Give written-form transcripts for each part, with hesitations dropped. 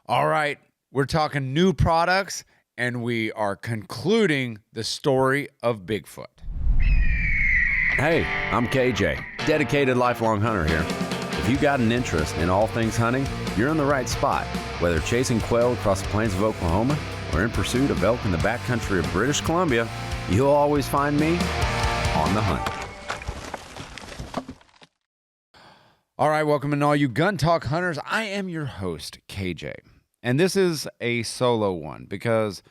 All right, we're talking new products, and we are concluding the story of Bigfoot. Hey, I'm KJ, dedicated lifelong hunter here. If you got an interest in all things hunting, you're in the right spot. Whether chasing quail across the plains of Oklahoma or in pursuit of elk in the backcountry of British Columbia, you'll always find me on the hunt. All right, welcome in all you Gun Talk hunters. I am your host, KJ. And this is a solo one because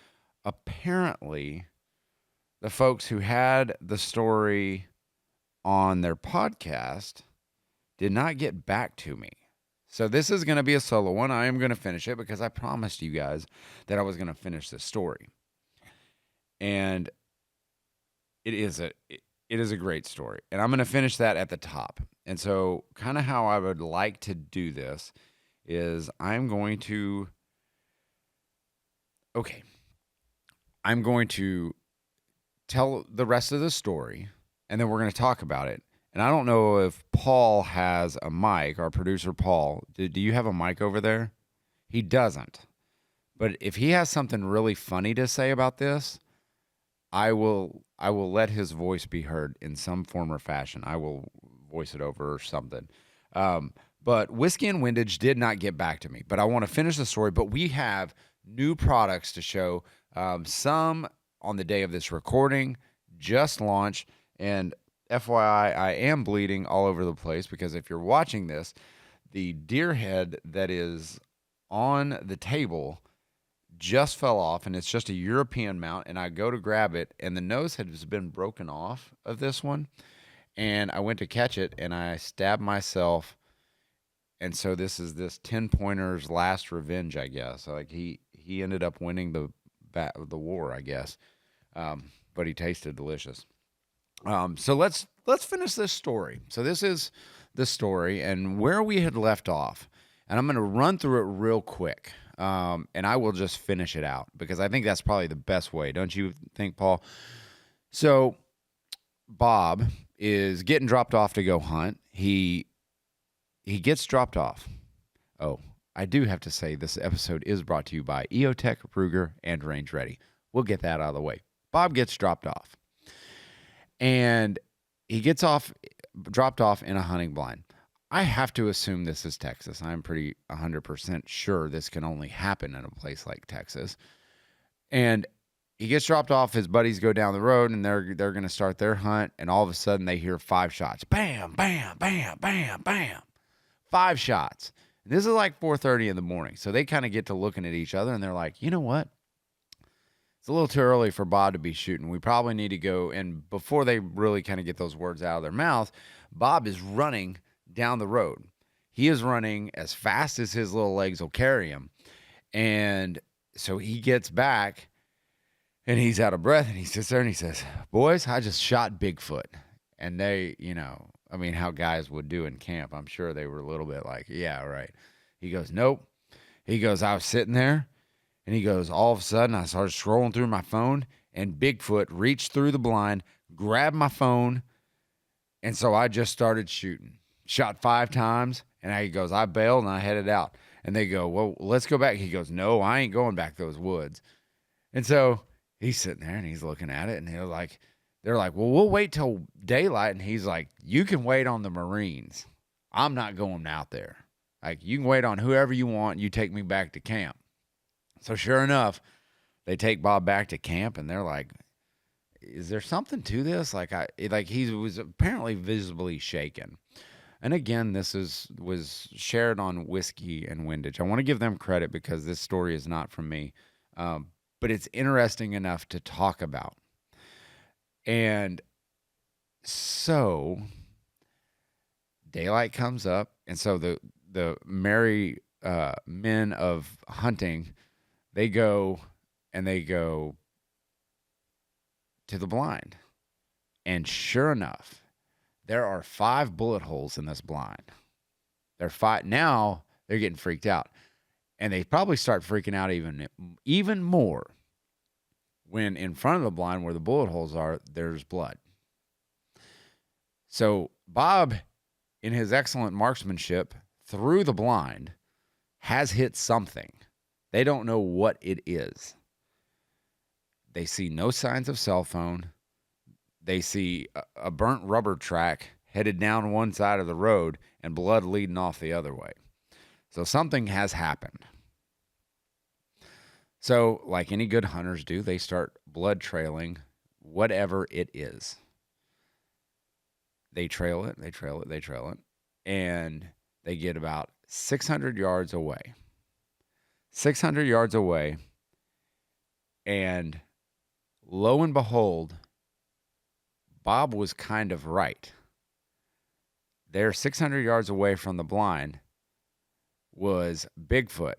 apparently the folks who had the story on their podcast did not get back to me. So this is going to be a solo one. I am going to finish it because I promised you guys that I was going to finish this story. And it is a great story. And I'm going to finish that at the top. And so kind of how I would like to do this is I'm going to tell the rest of the story, and then we're going to talk about it. And I don't know if Paul has a mic, our producer Paul. Do you have a mic over there? He doesn't. But if he has something really funny to say about this, I will let his voice be heard in some form or fashion. I will voice it over or something. But Whiskey and Windage did not get back to me. But I want to finish the story. But we have new products to show. Some on the day of this recording just launched. And FYI, I am bleeding all over the place because if you're watching this, the deer head that is on the table just fell off, and it's just a European mount, and I go to grab it, and the nose has been broken off of this one, and I went to catch it, and I stabbed myself, and so this is this 10-pointer's last revenge, I guess. Like he ended up winning the war, I guess, but he tasted delicious. So let's finish this story. So this is the story and where we had left off, and I'm going to run through it real quick. And I will just finish it out because I think that's probably the best way. Don't you think, Paul? So Bob is getting dropped off to go hunt. He gets dropped off. Oh, I do have to say this episode is brought to you by EOTECH, Ruger, and Range Ready. We'll get that out of the way. Bob gets dropped off. And he gets dropped off in a hunting blind. I have to assume this is Texas. I'm pretty 100% sure this can only happen in a place like Texas. And he gets dropped off. His buddies go down the road, and they're going to start their hunt. And all of a sudden, they hear 5 shots. Bam, bam, bam, bam, bam. 5 shots. And this is like 4:30 in the morning. So they kind of get to looking at each other, and they're like, you know what? It's a little too early for Bob to be shooting. We probably need to go. And before they really kind of get those words out of their mouth, Bob is running down the road. He is running as fast as his little legs will carry him. And so he gets back and he's out of breath and he sits there and he says, boys, I just shot Bigfoot. And they, how guys would do in camp. I'm sure they were a little bit like, yeah, right. He goes, nope. He goes, I was sitting there and he goes, all of a sudden I started scrolling through my phone and Bigfoot reached through the blind, grabbed my phone. And so I just started shooting. Shot 5 times, and he goes, I bailed, and I headed out. And they go, well, let's go back. He goes, no, I ain't going back those woods. And so he's sitting there, and he's looking at it, and they're like, well, we'll wait till daylight. And he's like, you can wait on the Marines. I'm not going out there. Like, you can wait on whoever you want. You take me back to camp. So sure enough, they take Bob back to camp, and they're like, is there something to this? He was apparently visibly shaken. And again, this was shared on Whiskey and Windage. I want to give them credit because this story is not from me, but it's interesting enough to talk about. And so daylight comes up, and so the merry men of hunting, they go to the blind, and sure enough, there are 5 bullet holes in this blind. Now they're getting freaked out. And they probably start freaking out even more when in front of the blind where the bullet holes are, there's blood. So Bob, in his excellent marksmanship through the blind, has hit something. They don't know what it is. They see no signs of cell phone. They see a burnt rubber track headed down one side of the road and blood leading off the other way. So something has happened. So, like any good hunters do, they start blood trailing whatever it is. They trail it, they trail it, they trail it, and they get about 600 yards away. 600 yards away, and lo and behold, Bob was kind of right. There, 600 yards away from the blind, was Bigfoot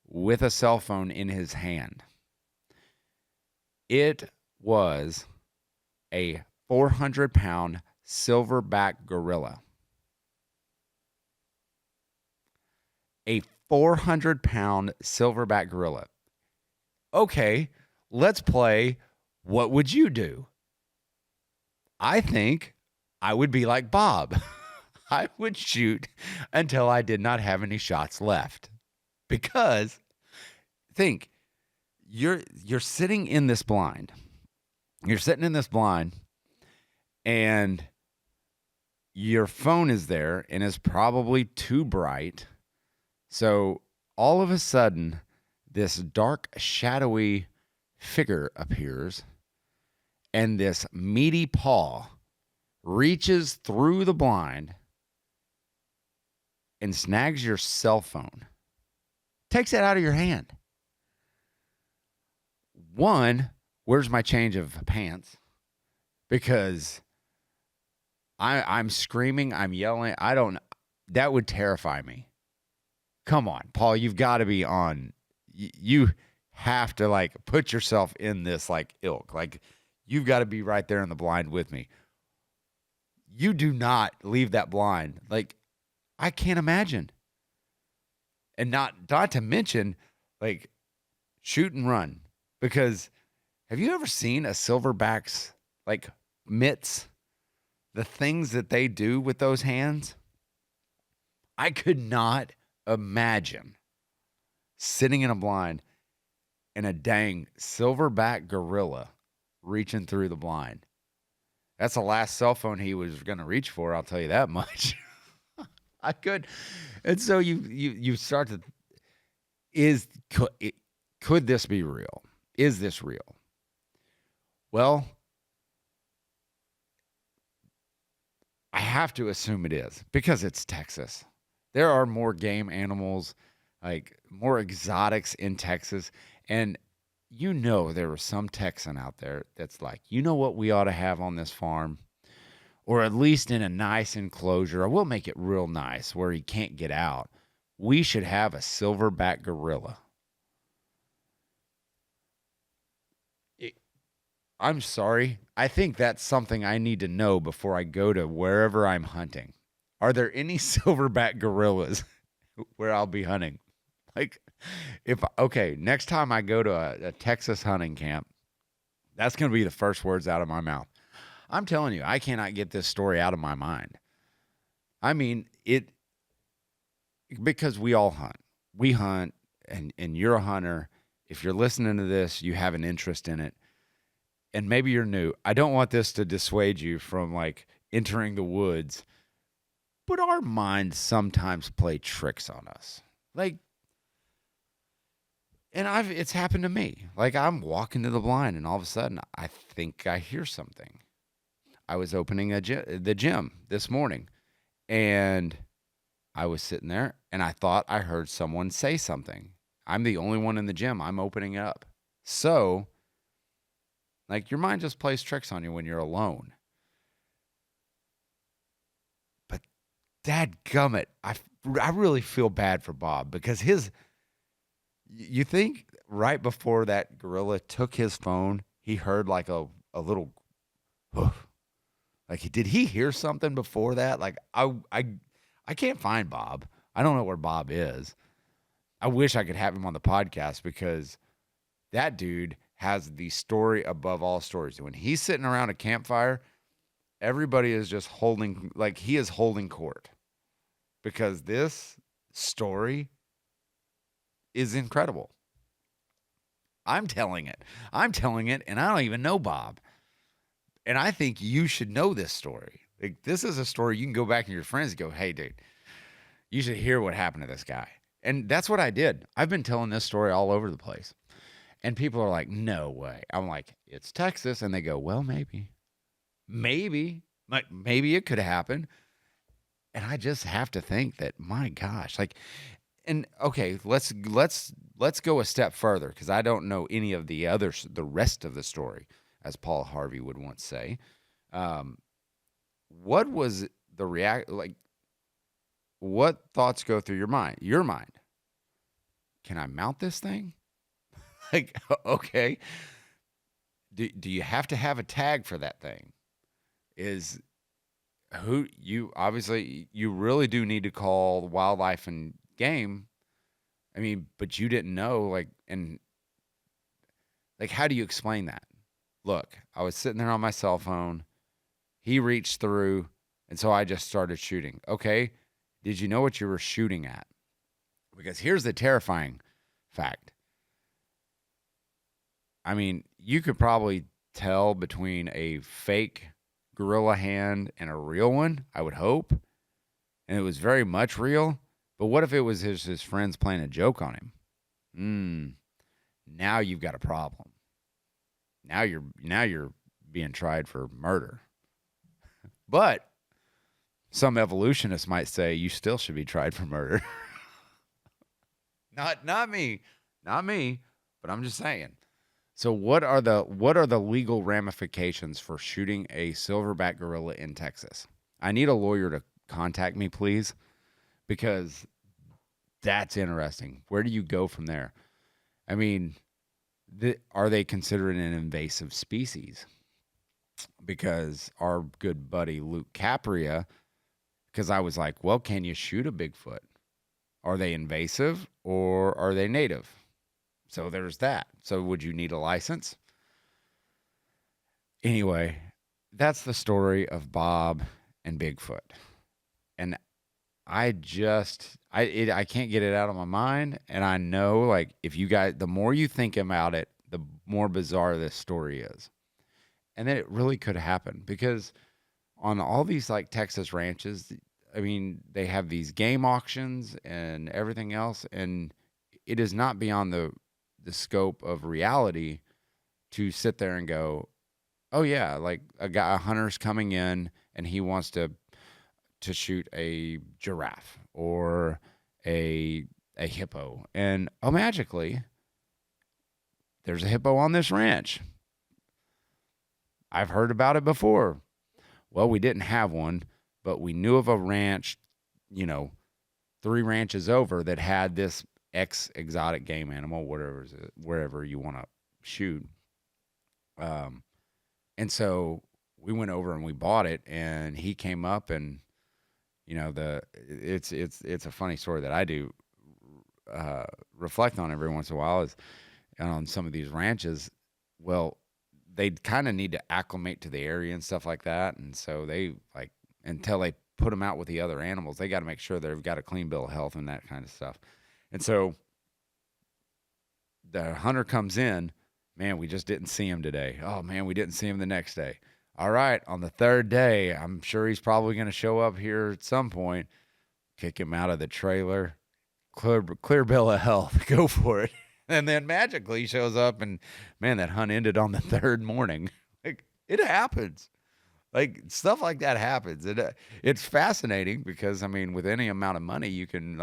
with a cell phone in his hand. It was a 400-pound silverback gorilla. A 400-pound silverback gorilla. Okay, let's play What Would You Do? I think I would be like Bob. I would shoot until I did not have any shots left. Because think, you're sitting in this blind. You're sitting in this blind, and your phone is there and is probably too bright. So all of a sudden, this dark, shadowy figure appears, and this meaty paw reaches through the blind and snags your cell phone. Takes it out of your hand. One, where's my change of pants? Because I'm screaming, I'm yelling. That would terrify me. Come on, Paul, you've got to be on. You have to like put yourself in this like ilk. Like you've got to be right there in the blind with me. You do not leave that blind. Like I can't imagine. And not to mention like shoot and run. Because have you ever seen a silverback's like mitts? The things that they do with those hands? I could not imagine sitting in a blind and a dang silverback gorilla reaching through the blind. That's the last cell phone he was going to reach for, I'll tell you that much. I could. And so you start to, could this be real? Is this real? Well, I have to assume it is because it's Texas. There are more game animals, like more exotics in Texas. And you know there was some Texan out there that's like, you know what we ought to have on this farm? Or at least in a nice enclosure. I will make it real nice where he can't get out. We should have a silverback gorilla. I'm sorry. I think that's something I need to know before I go to wherever I'm hunting. Are there any silverback gorillas where I'll be hunting? Like, next time I go to a Texas hunting camp, that's going to be the first words out of my mouth. I'm telling you, I cannot get this story out of my mind. I mean, because we all hunt. We hunt, and you're a hunter. If you're listening to this, you have an interest in it. And maybe you're new. I don't want this to dissuade you from like entering the woods, but our minds sometimes play tricks on us. Like, and it's happened to me. Like I'm walking to the blind and all of a sudden I think I hear something. I was opening the gym this morning and I was sitting there and I thought I heard someone say something. I'm the only one in the gym. I'm opening up. So like your mind just plays tricks on you when you're alone. But dadgummit, I really feel bad for Bob because you think right before that gorilla took his phone, he heard like a little, like did he hear something before that? Like I can't find Bob. I don't know where Bob is. I wish I could have him on the podcast because that dude has the story above all stories. When he's sitting around a campfire, everybody is just he is holding court because this story is incredible. I'm telling it. And I don't even know Bob. And I think you should know this story. Like, this is a story you can go back to your friends and go, hey, dude, you should hear what happened to this guy. And that's what I did. I've been telling this story all over the place. And people are like, no way. I'm like, it's Texas. And they go, well, maybe. Like, maybe it could happen. And I just have to think that, my gosh, like, and okay, let's go a step further, because I don't know any of the rest of the story, as Paul Harvey would once say. What was the like? What thoughts go through your mind? Can I mount this thing? Like, okay. Do you have to have a tag for that thing? You really do need to call wildlife and game. I mean, but you didn't know, like, and like, how do you explain that? Look, I was sitting there on my cell phone. He reached through, and so I just started shooting. Okay, did you know what you were shooting at? Because here's the terrifying fact. I mean, you could probably tell between a fake gorilla hand and a real one, I would hope. And it was very much real. But what if it was his friends playing a joke on him? Now you've got a problem. Now you're being tried for murder. But some evolutionists might say you still should be tried for murder. Not me, but I'm just saying. So what are the legal ramifications for shooting a silverback gorilla in Texas? I need a lawyer to contact me, please, because that's interesting. Where do you go from there? I mean, are they considered an invasive species? Because our good buddy Luke Capria, because I was like, well, can you shoot a Bigfoot? Are they invasive or are they native? So there's that. So would you need a license? Anyway, that's the story of Bob and Bigfoot. And I can't get it out of my mind. And I know, like, if you guys, the more you think about it, the more bizarre this story is. And then it really could happen, because on all these, like, Texas ranches, I mean, they have these game auctions and everything else. And it is not beyond the scope of reality to sit there and go, oh yeah, like a hunter's coming in and he wants to shoot a giraffe or a hippo, and magically there's a hippo on this ranch. I've heard about it before. Well, we didn't have one, but we knew of a ranch, 3 ranches over, that had this exotic game animal, wherever you want to shoot. And so we went over and we bought it, and he came up, and it's a funny story that I do reflect on every once in a while, is on some of these ranches. Well, they kind of need to acclimate to the area and stuff like that, and so they, like, until they put them out with the other animals, they got to make sure they've got a clean bill of health and that kind of stuff. And so the hunter comes in, man, we just didn't see him today. Oh man, we didn't see him the next day. All right, on the 3rd day, I'm sure he's probably going to show up here at some point. Kick him out of the trailer, clear bill of health, go for it. And then magically he shows up, and man, that hunt ended on the 3rd morning. Like, it happens. Like, stuff like that happens. It's fascinating, because I mean, with any amount of money, you can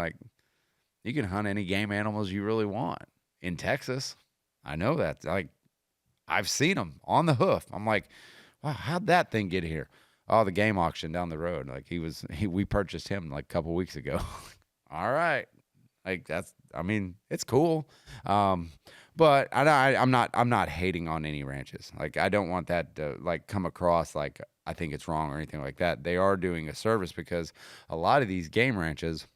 hunt any game animals you really want in Texas. I know that. Like, I've seen them on the hoof. I'm like, wow, how'd that thing get here? Oh, the game auction down the road. Like, we purchased him like a couple weeks ago. All right. Like, it's cool. But I'm not hating on any ranches. Like, I don't want that to, like, come across like I think it's wrong or anything like that. They are doing a service, because a lot of these game ranches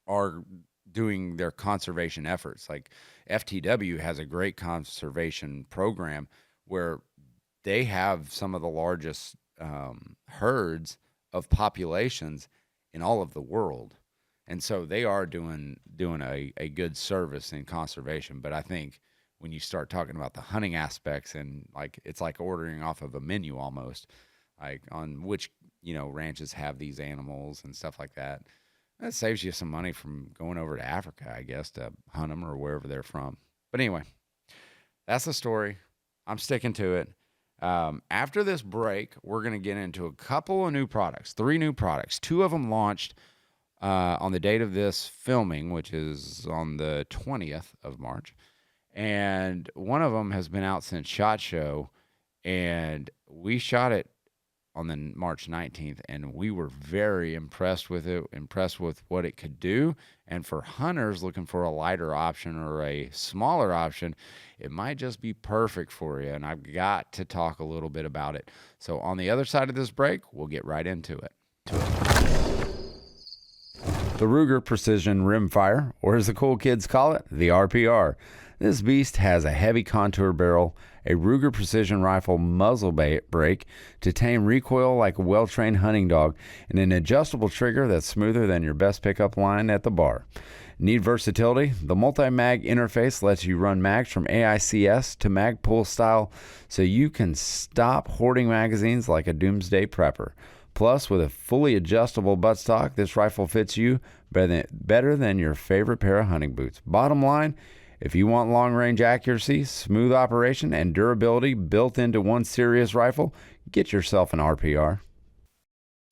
are doing their conservation efforts. Like, FTW has a great conservation program where they have some of the largest herds of populations in all of the world. And so they are doing a good service in conservation. But I think when you start talking about the hunting aspects, and like it's like ordering off of a menu almost, like on which ranches have these animals and stuff like that. That saves you some money from going over to Africa, I guess, to hunt them or wherever they're from. But anyway, that's the story. I'm sticking to it. After this break, we're going to get into a couple of new products, 3 new products. 2 of them launched on the date of this filming, which is on the 20th of March. And one of them has been out since SHOT Show, and we shot it on the March 19th, and we were very impressed with it, impressed with what it could do. And for hunters looking for a lighter option or a smaller option, it might just be perfect for you. And I've got to talk a little bit about it. So on the other side of this break, we'll get right into it. The Ruger Precision Rimfire, or as the cool kids call it, the RPR. This beast has a heavy contour barrel, a Ruger Precision Rifle muzzle brake to tame recoil like a well-trained hunting dog, and an adjustable trigger that's smoother than your best pickup line at the bar. Need versatility? The multi-mag interface lets you run mags from AICS to mag pull style, so you can stop hoarding magazines like a doomsday prepper. Plus, with a fully adjustable buttstock, this rifle fits you better than your favorite pair of hunting boots. Bottom line, if you want long-range accuracy, smooth operation, and durability built into one serious rifle, get yourself an RPR.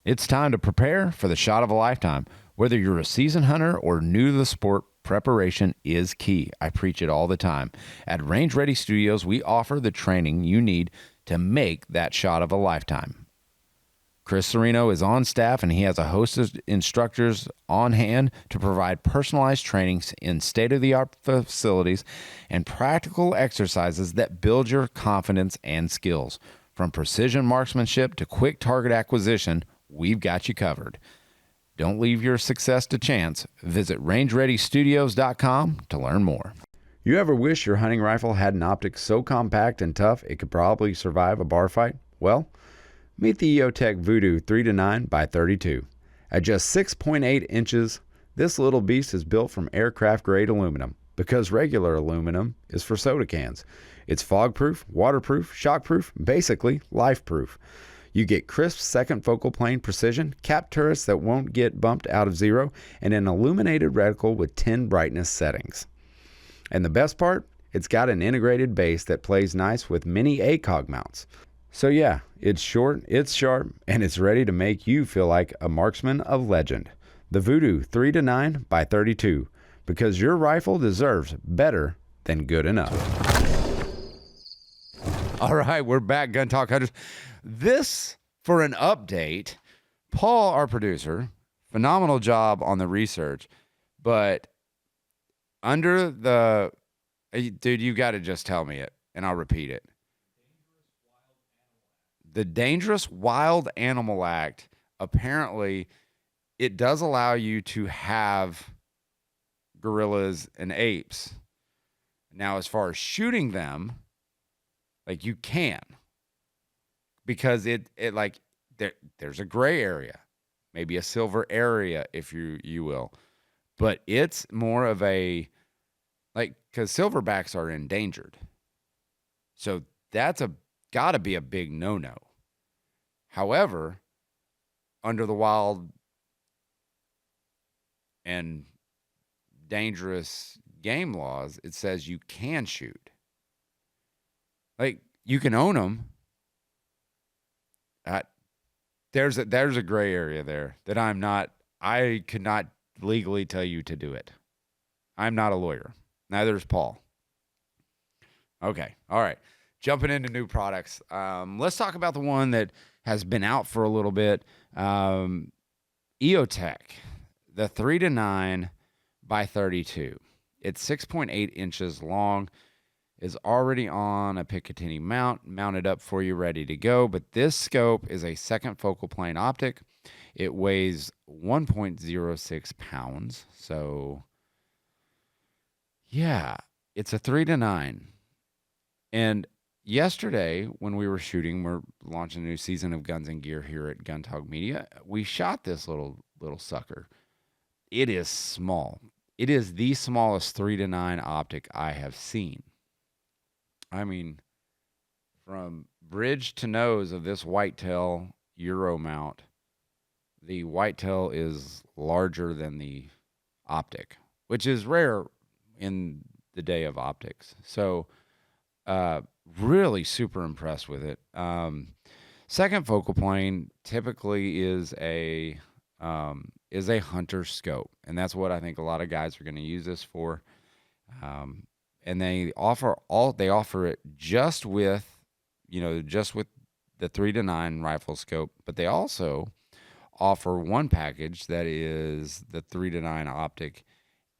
It's time to prepare for the shot of a lifetime. Whether you're a seasoned hunter or new to the sport, preparation is key. I preach it all the time. At Range Ready Studios, we offer the training you need to make that shot of a lifetime. Chris Serino is on staff, and he has a host of instructors on hand to provide personalized trainings in state-of-the-art facilities and practical exercises that build your confidence and skills. From precision marksmanship to quick target acquisition, we've got you covered. Don't leave your success to chance. Visit rangereadystudios.com to learn more. You ever wish your hunting rifle had an optic so compact and tough it could probably survive a bar fight? Well, meet the EOTECH Vudu 3-9 by 32. At just 6.8 inches, this little beast is built from aircraft-grade aluminum because regular aluminum is for soda cans. It's fog-proof, waterproof, shockproof, basically life-proof. You get crisp second focal plane precision, cap turrets that won't get bumped out of zero, and an illuminated reticle with 10 brightness settings. And the best part? It's got an integrated base that plays nice with mini ACOG mounts. So yeah, it's short, it's sharp, and it's ready to make you feel like a marksman of legend. The Vudu 3-9 by 32, because your rifle deserves better than good enough. All right, we're back, Gun Talk Hunters. This, for an update, Paul, our producer, phenomenal job on the research, but under the, dude, you got to just tell me it, and I'll repeat it. The Dangerous Wild Animal Act, apparently, it does allow you to have gorillas and apes. Now, as far as shooting them, like you can, because it like there's a gray area, maybe a silver area, if you will, but it's more of a like because silverbacks are endangered, so that's got to be a big no-no. However, under the wild and dangerous game laws, it says you can shoot. Like, you can own them. There's a gray area there that I could not legally tell you to do it. I'm not a lawyer. Neither is Paul. Okay. All right. Jumping into new products. Let's talk about the one that has been out for a little bit. EOTECH, the 3-9 by 32. It's 6.8 inches long, is already on a Picatinny mount, mounted up for you, ready to go. But this scope is a second focal plane optic. It weighs 1.06 pounds. So, yeah, it's a 3-9. And yesterday, when we were shooting, we're launching a new season of Guns and Gear here at Gun Talk Media. We shot this little sucker. it is small. It is the smallest 3-9 optic I have seen. I mean, from bridge to nose of this whitetail Euro mount, the whitetail is larger than the optic, which is rare in the day of optics. So, really super impressed with it. Second focal plane typically is a hunter scope, and that's what I think a lot of guys are going to use this for. And they offer it just with the 3-9 rifle scope, but they also offer one package that is the 3-9 optic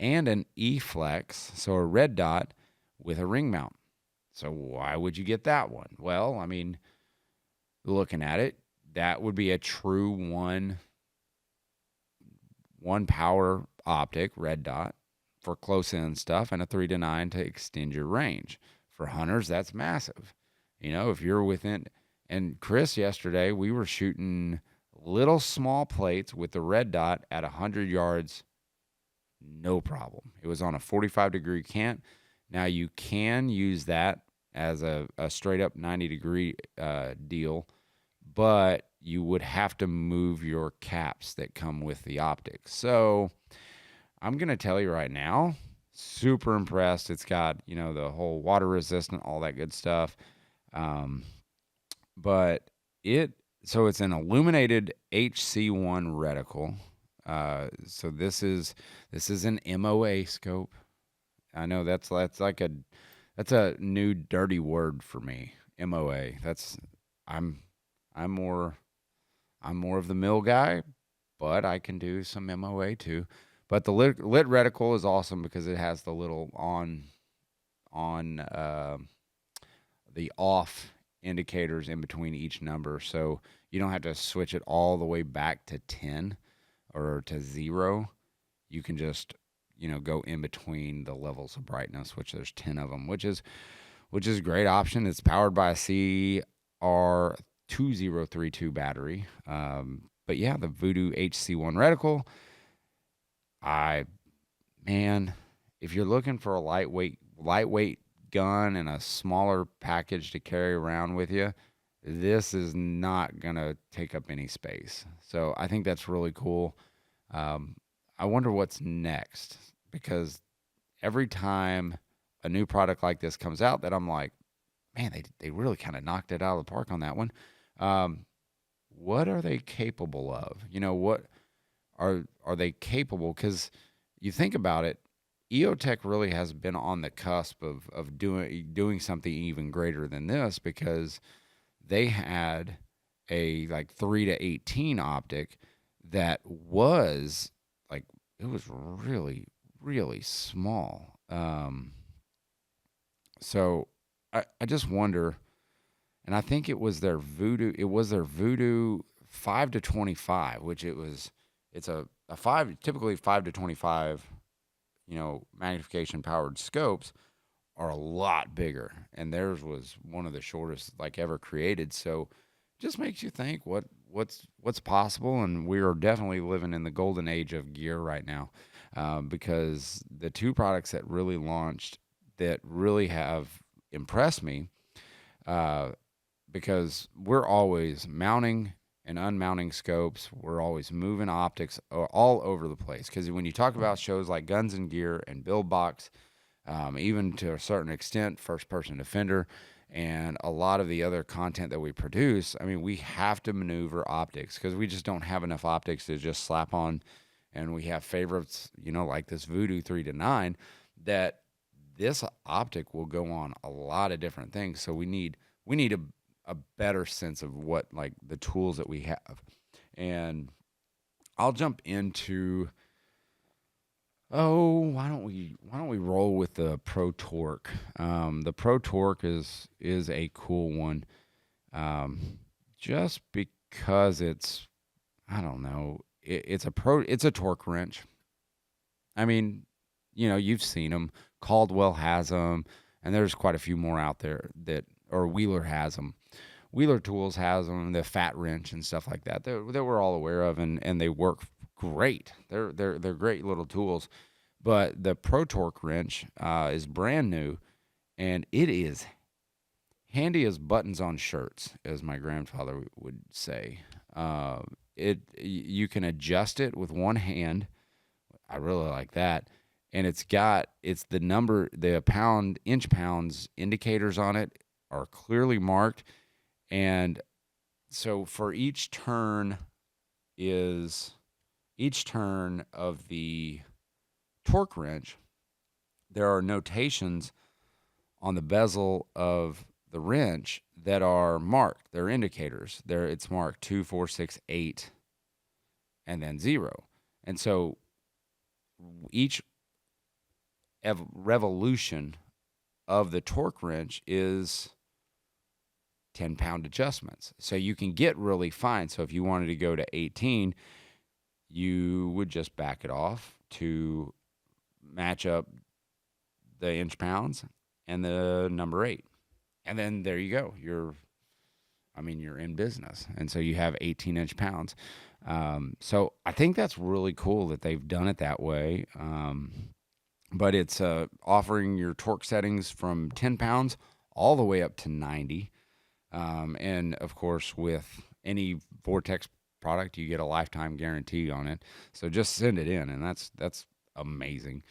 and an E-flex, so a red dot with a ring mount. So why would you get that one? Well, I mean, looking at it, that would be a true one power optic red dot for close in stuff, and a 3-9 to extend your range. For hunters, that's massive. If you're within, and Chris, yesterday, we were shooting little small plates with the red dot at 100 yards, no problem. It was on a 45-degree cant. Now, you can use that as a straight up 90-degree deal, but you would have to move your caps that come with the optics. So I'm going to tell you right now, super impressed. It's got, the whole water resistant, all that good stuff. But it's an illuminated HC1 reticle. So this is an MOA scope. I know that's a new dirty word for me. MOA. I'm more of the mill guy, but I can do some MOA too. But the lit reticle is awesome because it has the little on the off indicators in between each number, so you don't have to switch it all the way back to 10 or to 0. You can just go in between the levels of brightness, which there's 10 of them, which is a great option. It's powered by a CR2032 battery. But yeah, the Vudu HC1 reticle. If you're looking for a lightweight gun and a smaller package to carry around with you, this is not gonna take up any space. So I think that's really cool. I wonder what's next, because every time a new product like this comes out, that I'm like, man, they really kind of knocked it out of the park on that one. What are they capable of? What are they capable? Because you think about it, EOTECH really has been on the cusp of doing something even greater than this, because they had a 3 to 18 optic that was it was really, really small. So I just wonder, and I think it was their Vudu. It was their Vudu 5 to 25, which it's a 5, typically 5 to 25. Magnification powered scopes are a lot bigger, and theirs was one of the shortest ever created. So it just makes you think what's possible, and we are definitely living in the golden age of gear right now, because the two products that really launched that really have impressed me, because we're always mounting and unmounting scopes. We're always moving optics all over the place. Because when you talk about shows like Guns and Gear and Build Box, even to a certain extent, First Person Defender, and a lot of the other content that we produce, I mean, we have to maneuver optics, because we just don't have enough optics to just slap on. And we have favorites, like this Vudu 3 to 9, that this optic will go on a lot of different things. So we need a better sense of what the tools that we have. And I'll jump into, why don't we roll with the Pro Torque? The Pro Torque is a cool one, just because it's, I don't know, it's a torque wrench. I mean, you've seen them. Caldwell has them, and there's quite a few more out there or Wheeler has them. Wheeler Tools has them, the fat wrench and stuff like that we're all aware of, and they work great. They're great little tools. But the Pro Torque wrench is brand new, and it is handy as buttons on shirts, as my grandfather would say. You can adjust it with one hand. I really like that. And it's the inch pounds indicators on it are clearly marked. And so for each turn of the torque wrench, there are notations on the bezel of the wrench that are marked. They're indicators. It's marked 2, 4, 6, 8, and then 0. And so each revolution of the torque wrench is 10-pound adjustments. So you can get really fine. So if you wanted to go to 18, you would just back it off to match up the inch pounds and the number 8. And then there you go. You're in business. And so you have 18 inch pounds. So I think that's really cool that they've done it that way. But it's offering your torque settings from 10 pounds all the way up to 90. And of course, with any Vortex product, you get a lifetime guarantee on it. So just send it in, and that's amazing.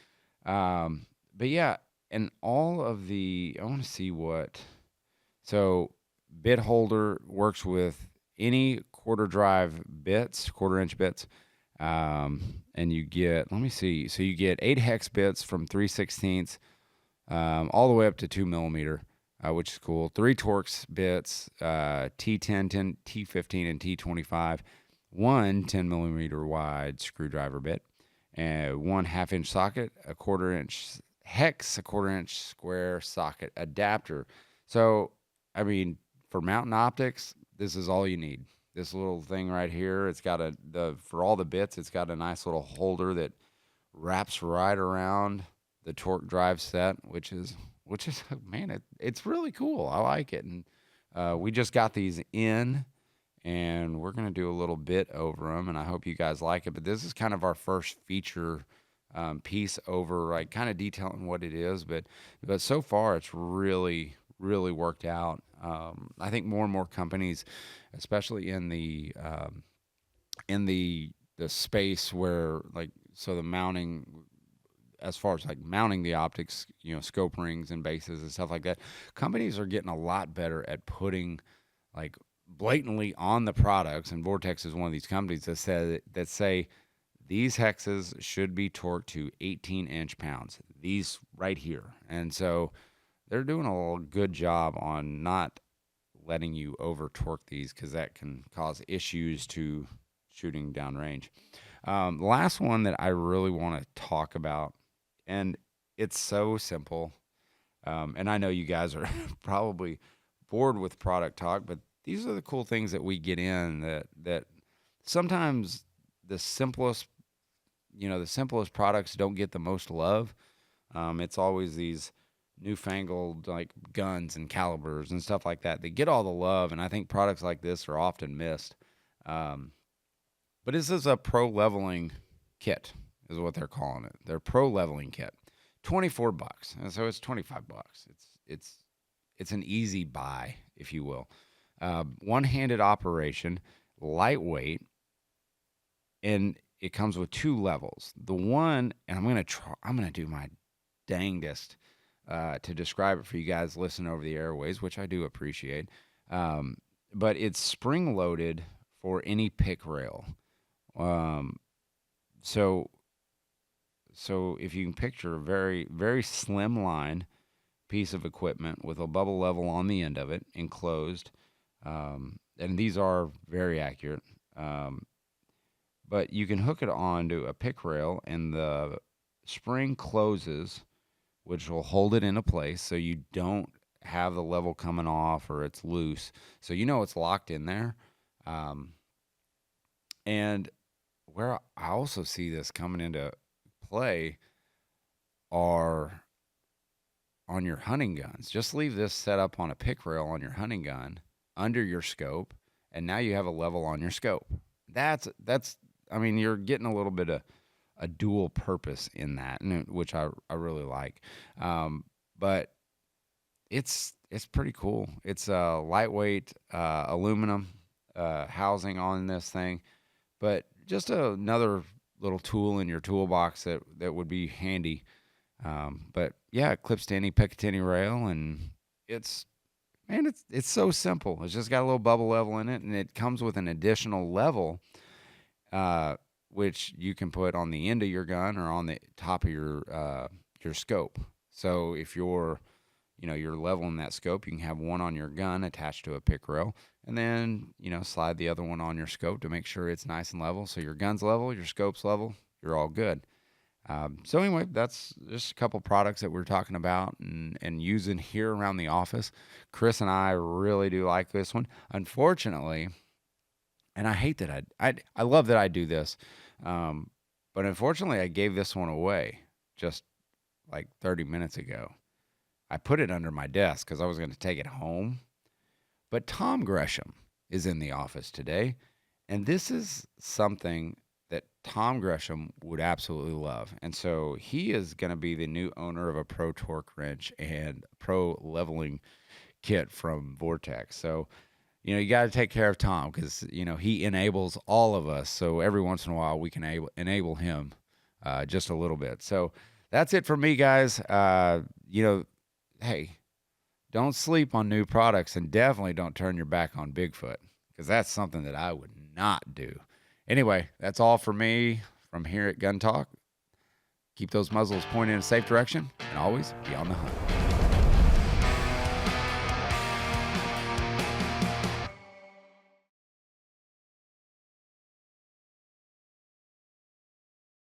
But yeah, and all of I want to see what. So bit holder works with any quarter inch bits. And you get, let me see. So you get 8 hex bits from 3/16, all the way up to 2 millimeter, which is cool. 3 Torx bits, T10, T15, and T25. 1 10 millimeter wide screwdriver bit, and 1 1/2 inch socket, a 1/4 inch hex, a 1/4 inch square socket adapter. So, for mountain optics, this is all you need. This little thing right here, it's got for all the bits, it's got a nice little holder that wraps right around the torque drive set, which is man, it's really cool. I like it. And we just got these in, and we're going to do a little bit over them, and I hope you guys like it. But this is kind of our first feature piece over, like, kind of detailing what it is. But so far, it's really, really worked out. I think more and more companies, especially in the space where, like, so the mounting, as far as like mounting the optics, scope rings and bases and stuff like that, companies are getting a lot better at putting, like, blatantly on the products. And Vortex is one of these companies that say these hexes should be torqued to 18 inch pounds. These right here. And so they're doing a good job on not letting you over torque these, because that can cause issues to shooting downrange. The last one that I really want to talk about, and it's so simple, and I know you guys are probably bored with product talk, but these are the cool things that we get in that sometimes the simplest products don't get the most love. It's always these newfangled, like, guns and calibers and stuff like that. They get all the love, and I think products like this are often missed. But this is a pro leveling kit, is what they're calling it. Their pro leveling kit, $24, and so it's $25. It's an easy buy, if you will. One-handed operation, lightweight, and it comes with 2 levels. The one, and I'm gonna do my dangest to describe it for you guys listening over the airways, which I do appreciate. But it's spring-loaded for any pick rail. So if you can picture a very, very slim line piece of equipment with a bubble level on the end of it, enclosed, and these are very accurate. But you can hook it onto a pick rail, and the spring closes, which will hold it into place, so you don't have the level coming off or it's loose. So it's locked in there. And where I also see this coming into play are on your hunting guns. Just leave this set up on a pick rail on your hunting gun under your scope, and now you have a level on your scope. That's I mean, you're getting a little bit of a dual purpose in that, which I really like. But it's pretty cool. It's a lightweight aluminum housing on this thing, but just another little tool in your toolbox that would be handy. But yeah, it clips to any Picatinny rail, and it's so simple. It's just got a little bubble level in it, and it comes with an additional level, which you can put on the end of your gun or on the top of your scope. So if you're leveling that scope, you can have one on your gun attached to a pick rail, and then slide the other one on your scope to make sure it's nice and level. So your gun's level, your scope's level, you're all good. So anyway, that's just a couple products that we're talking about and using here around the office. Chris and I really do like this one. Unfortunately, and I hate that I love that I do this, but unfortunately, I gave this one away just like 30 minutes ago. I put it under my desk because I was going to take it home. But Tom Gresham is in the office today, and this is something that Tom Gresham would absolutely love. And so he is going to be the new owner of a Pro Torque wrench and Pro leveling kit from Vortex. So, you got to take care of Tom because, he enables all of us. So every once in a while we can enable him just a little bit. So that's it for me, guys. Hey, don't sleep on new products, and definitely don't turn your back on Bigfoot, because that's something that I would not do. Anyway, that's all for me from here at Gun Talk. Keep those muzzles pointed in a safe direction, and always be on the hunt.